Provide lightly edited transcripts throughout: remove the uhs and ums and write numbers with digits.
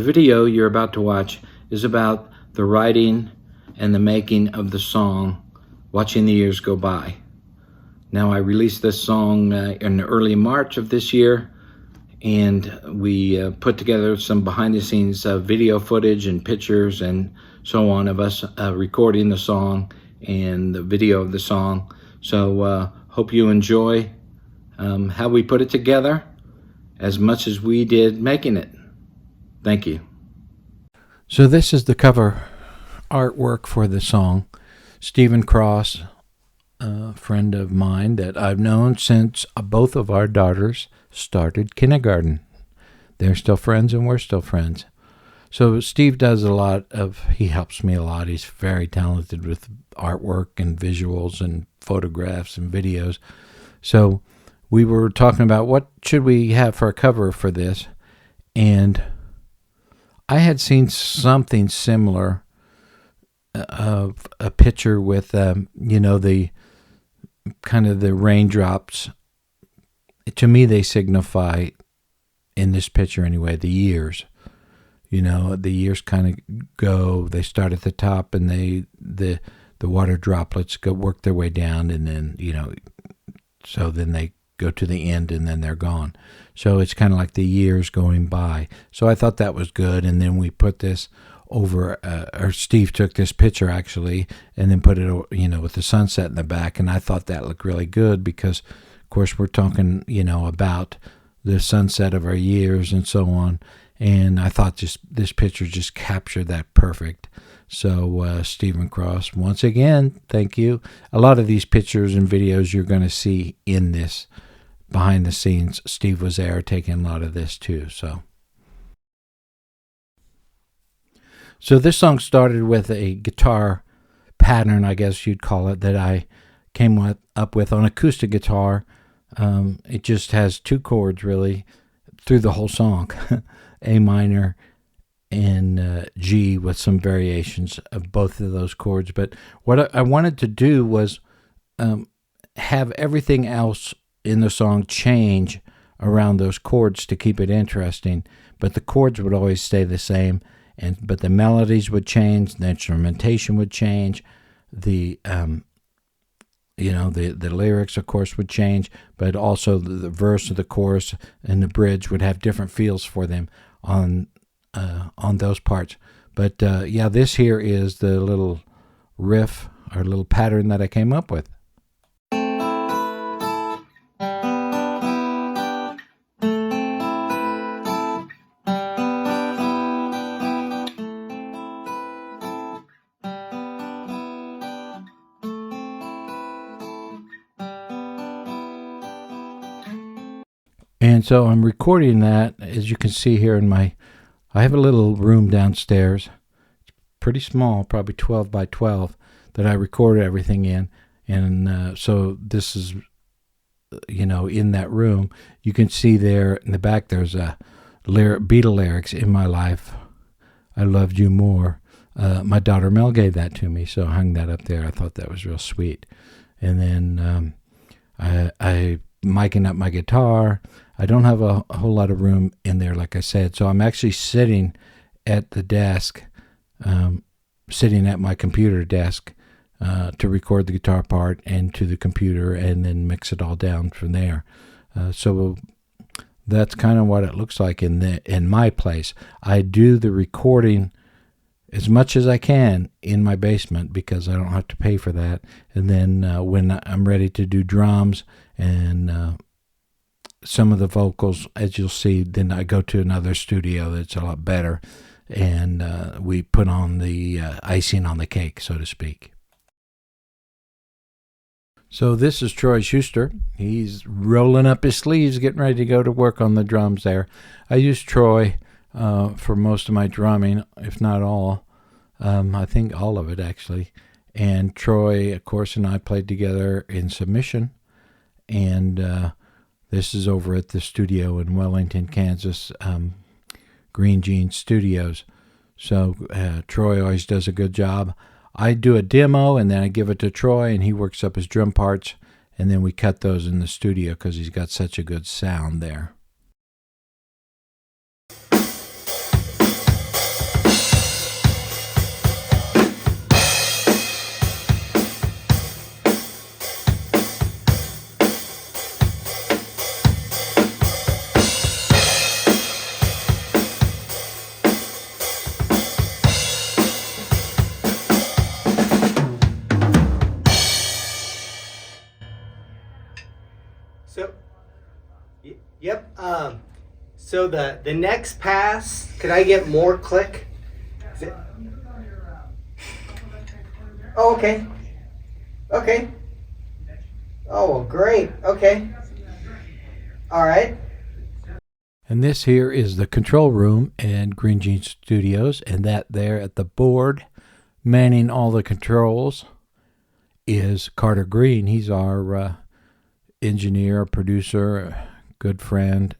video you're about to watch is about the writing and the making of the song Watching the Years Go By. Now, I released this song in early March of this year, and we put together some behind-the-scenes video footage and pictures and so on of us recording the song and the video of the song. So hope you enjoy how we put it together as much as we did making it. Thank you. So this is the cover artwork for the song. Stephen Cross, a friend of mine that I've known since both of our daughters started kindergarten. They're still friends and we're still friends. So Steve does he helps me a lot. He's very talented with artwork and visuals and photographs and videos. So we were talking about what should we have for a cover for this, and I had seen something similar of a picture with the kind of the raindrops. To me, they signify, in this picture anyway, the years. The years kind of go, they start at the top, and the water droplets work their way down, and then, so then they go to the end, and then they're gone. So it's kind of like the years going by. So I thought that was good, and then we put this over, or Steve took this picture actually, and then put it, with the sunset in the back, and I thought that looked really good because, of course, we're talking, about the sunset of our years and so on. And I thought this picture just captured that perfect. So Stephen Cross, once again, thank you. A lot of these pictures and videos you're going to see in this behind the scenes. Steve was there taking a lot of this too. So this song started with a guitar pattern, I guess you'd call it, that I came up with on acoustic guitar. It just has two chords really through the whole song. A minor and G with some variations of both of those chords. But what I wanted to do was have everything else in the song change around those chords to keep it interesting. But the chords would always stay the same, but the melodies would change, the instrumentation would change, the lyrics, of course, would change, but also the verse of the chorus and the bridge would have different feels for them on those parts. But this here is the little riff or little pattern that I came up with. And so I'm recording that, as you can see here I have a little room downstairs. It's pretty small, probably 12 by 12, that I recorded everything in. And so this is, in that room. You can see there in the back there's a Beatle lyrics, "In My Life, I Loved You More." My daughter Mel gave that to me, so I hung that up there. I thought that was real sweet. And then I miking up my guitar. I don't have a whole lot of room in there, like I said, so I'm actually sitting at the desk, sitting at my computer desk to record the guitar part and to the computer and then mix it all down from there. So that's kind of what it looks like in my place. I do the recording as much as I can in my basement because I don't have to pay for that. And then when I'm ready to do drums and some of the vocals, as you'll see, then I go to another studio that's a lot better, and we put on the icing on the cake, so to speak. So this is Troy Schuster. He's rolling up his sleeves, getting ready to go to work on the drums there. I use Troy for most of my drumming, if not all. I think all of it, actually. And Troy, of course, and I played together in Submission, and this is over at the studio in Wellington, Kansas, Green Jeans Studios. So Troy always does a good job. I do a demo, and then I give it to Troy, and he works up his drum parts, and then we cut those in the studio because he's got such a good sound there. So the next pass, could I get more click? Oh, okay. Okay. Oh, well, great. Okay. All right. And this here is the control room in Green Gene Studios, and that there at the board, manning all the controls, is Carter Green. He's our engineer, producer, good friend,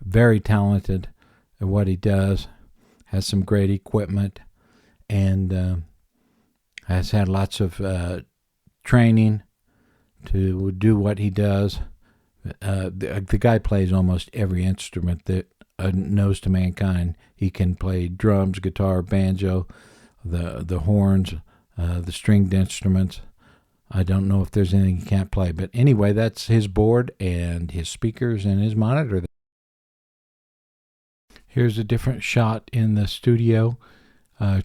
very talented at what he does, has some great equipment, and has had lots of training to do what he does. The guy plays almost every instrument that knows to mankind. He can play drums, guitar, banjo, the horns, the stringed instruments. I don't know if there's anything he can't play. But anyway, that's his board and his speakers and his monitor. Here's a different shot in the studio.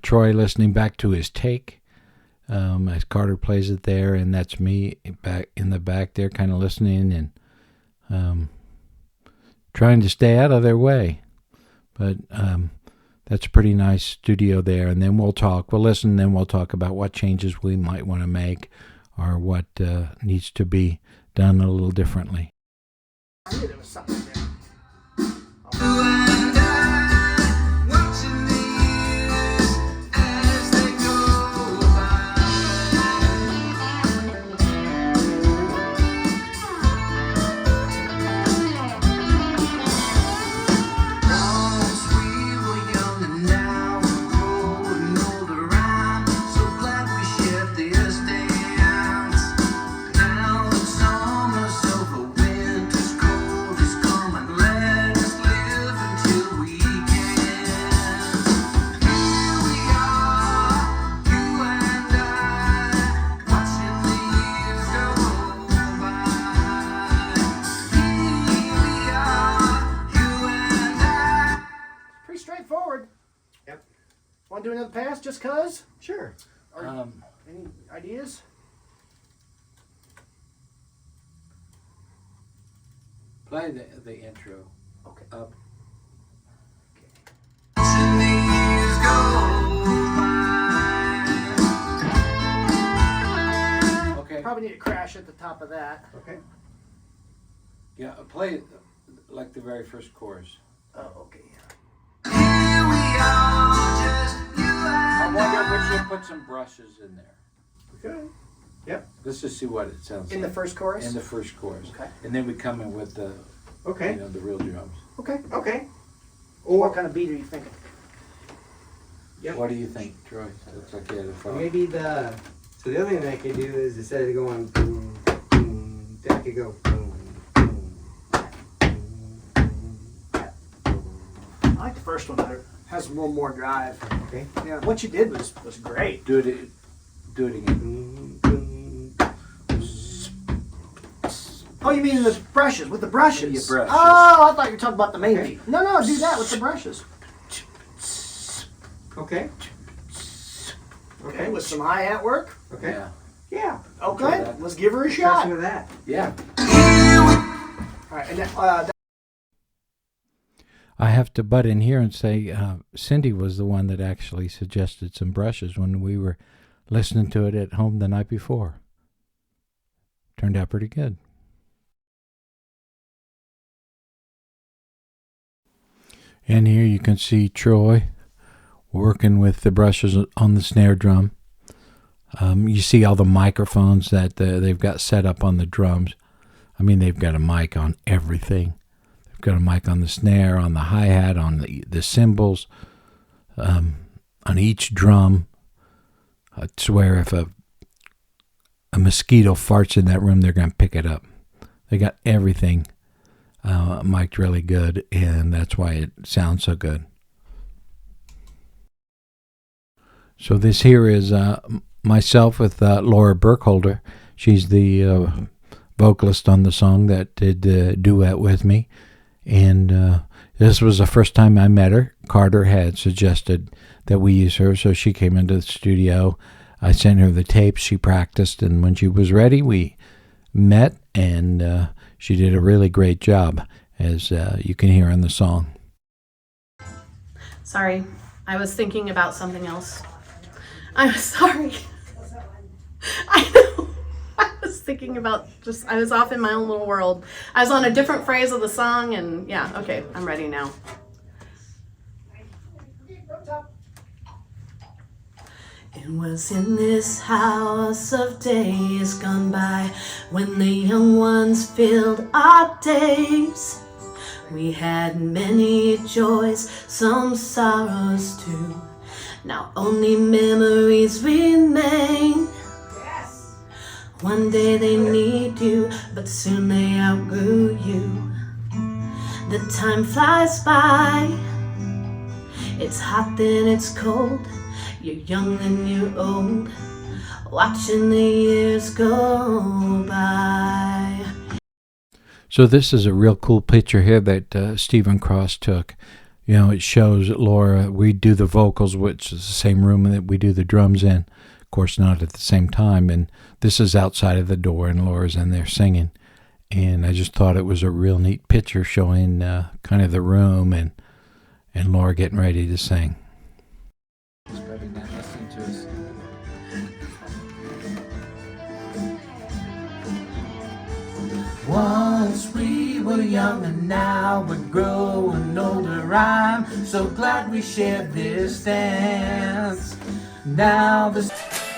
Troy listening back to his take as Carter plays it there, and that's me back in the back there kind of listening and trying to stay out of their way. But that's a pretty nice studio there. And then we'll listen, then we'll talk about what changes we might want to make or what needs to be done a little differently. I knew there was something there. Straightforward. Yep. Want to do another pass just cause? Sure. Any ideas? Play the intro. Okay. Up. Okay. Probably need to crash at the top of that. Okay. Yeah, play it like the very first chorus. Oh, okay. I wonder if we should put some brushes in there. Okay. Yep. Let's just see what it sounds In like. the first chorus? In the first chorus. Okay. And then we come in with the, Okay. you know, the real drums. Okay. Okay. What kind of beat are you thinking? Yep. What do you think, Troy? Looks like you had a thought. Maybe the other thing that I could do is instead of going boom, boom, that I could go boom, boom, boom, boom. I like the first one better. Has a little more drive. Okay. Yeah. What you did was great. Do it again. Boom, boom. Oh, you mean the brushes? With the brushes? Yeah, brushes. Oh, I thought you were talking about the main Okay. beat. No, do that with the brushes. Okay. Okay, with some hi-hat work. Okay. Yeah. Yeah. Okay, that. let's give her a Try shot. some of that. Yeah. All right, and then, I have to butt in here and say Cindy was the one that actually suggested some brushes when we were listening to it at home the night before. Turned out pretty good. And here you can see Troy working with the brushes on the snare drum. You see all the microphones that they've got set up on the drums. I mean, they've got a mic on everything. They've got a mic on the snare, on the hi-hat, on the cymbals, on each drum. I swear if a mosquito farts in that room, they're going to pick it up. They got everything mic'd really good, and that's why it sounds so good. So this here is myself with Laura Burkholder. She's the vocalist on the song that did duet with me. And this was the first time I met her. Carter had suggested that we use her, so she came into the studio. I sent her the tapes. She practiced, and when she was ready, we met, and she did a really great job. as you can hear in the song. Sorry, I was thinking about something else. I'm sorry. I know. I was thinking about I was off in my own little world. I was on a different phrase of the song, and yeah, okay, I'm ready now. It was in this house of days gone by, when the young ones filled our days. We had many joys, some sorrows too. Now only memories remain. One day they need you, but soon they outgrew you. The time flies by. It's hot then it's cold. You're young and you're old, watching the years go by. So this is a real cool picture here that Stephen Cross took. You know, it shows Laura. We do the vocals, which is the same room that we do the drums in. Of course, not at the same time. And this is outside of the door, and Laura's in there singing. And I just thought it was a real neat picture showing kind of the room and Laura getting ready to sing. Once we were young and now we're growing older. I'm so glad we shared this dance. Now this.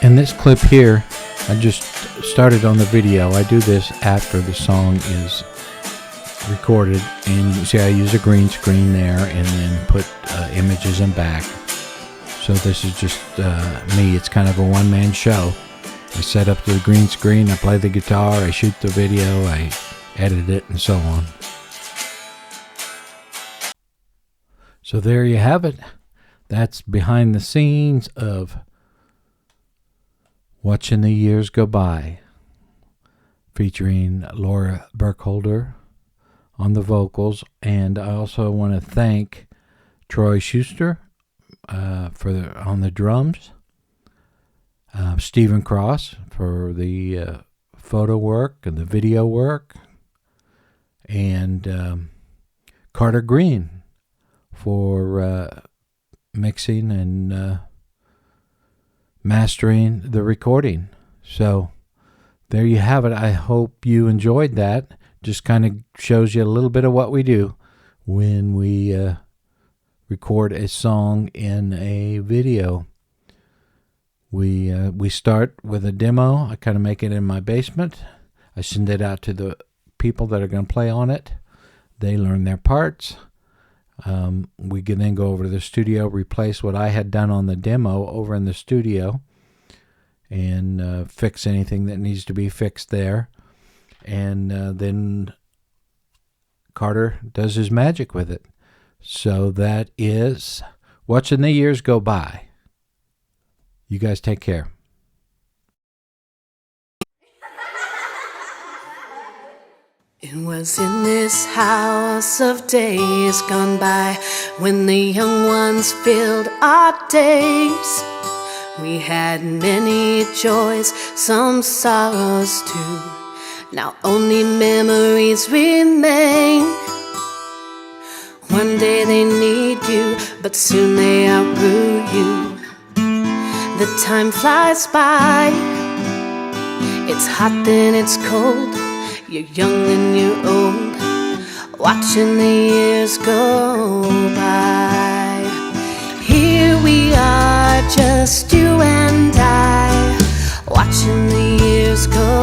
And this clip here, I just started on the video. I do this after the song is recorded, and you see I use a green screen there and then put images in back. So this is just me. It's kind of a one-man show. I set up the green screen, I play the guitar, I shoot the video, I edit it, and so on. So there you have it. That's behind the scenes of Watching the Years Go By, featuring Laura Burkholder on the vocals. And I also want to thank Troy Schuster on the drums, Stephen Cross for the photo work and the video work, and Carter Green for mixing and mastering the recording. So there you have it. I hope you enjoyed that. Just kind of shows you a little bit of what we do when we record a song in a video. We start with a demo. I kind of make it in my basement. I send it out to the people that are going to play on it. They learn their parts. We can then go over to the studio, replace what I had done on the demo over in the studio, and fix anything that needs to be fixed there. And then Carter does his magic with it. So that is Watching the Years Go By. You guys take care. It was in this house of days gone by, when the young ones filled our days. We had many joys, some sorrows too. Now only memories remain. One day they need you, but soon they outgrew you. The time flies by. It's hot then it's cold. You're young and you're old, watching the years go by. Here we are, just you and I, watching the years go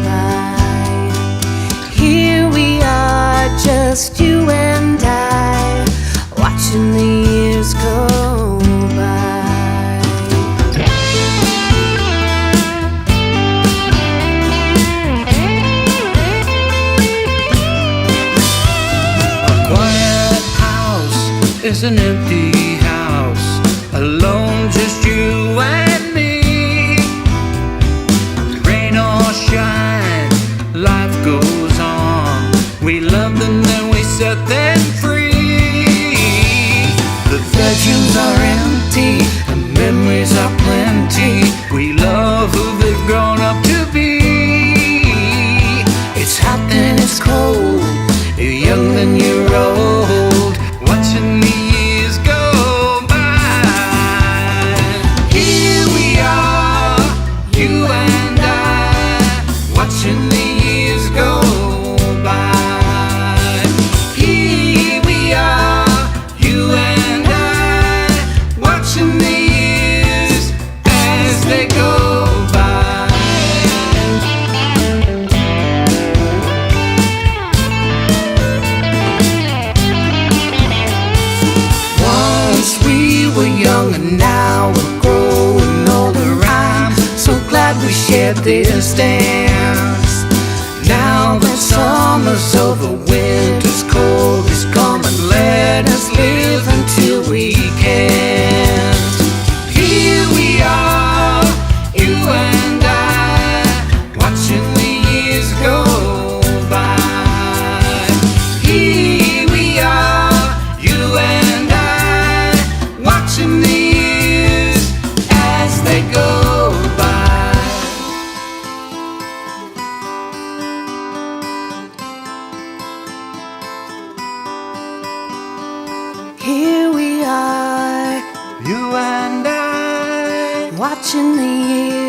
by. Here we are, just you and I, watching the years go by. It's an empty house, alone, just you and me. Rain or shine, life goes on. We love them, then we set them free. The bedrooms are empty, the memories are plenty. We love who they've grown up to be. It's hot and it's cold, you're young now we're growing older. I'm so glad we shared this dance. Now that summer's over, winter's cold is come, and let us live until we can't. Here we are, you and I, watching the years go by. Here we are, you and I, watching the years as they go by. Here we are, You and I, watching the years